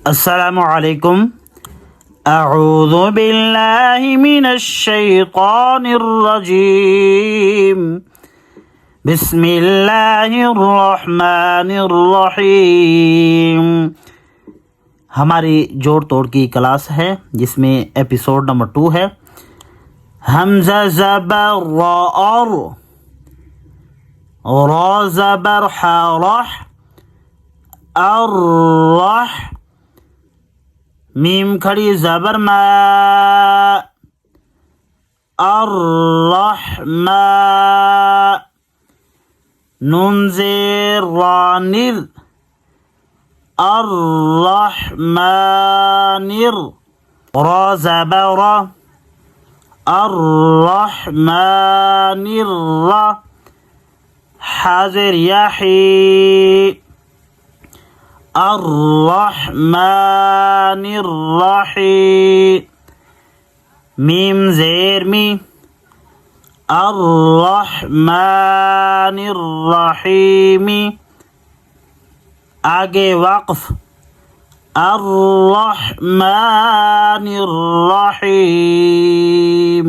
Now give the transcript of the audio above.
अस्सलामु अलैकुम। अऊज़ु बिल्लाहि मिनश शैतानिर रजीम। बिस्मिल्लाहिर रहमानिर रहीम। हमारी जोड़ तोड़ की क्लास है जिसमें एपिसोड नंबर 2 है। हमज़ा ज़बर रा ज़बर रह अर्रह मीम खड़ी ज़बर मा अर्रहमा नून ज़ेर रानिर अर्रहमानिर रा ज़बर अर्रहमानिर हाज़िर याही अर्रहमानिर रहीम मीम ज़ेर मी अर्रहमानिर रहीम आगे वक़्फ़ अर्रहमानिर रहीम।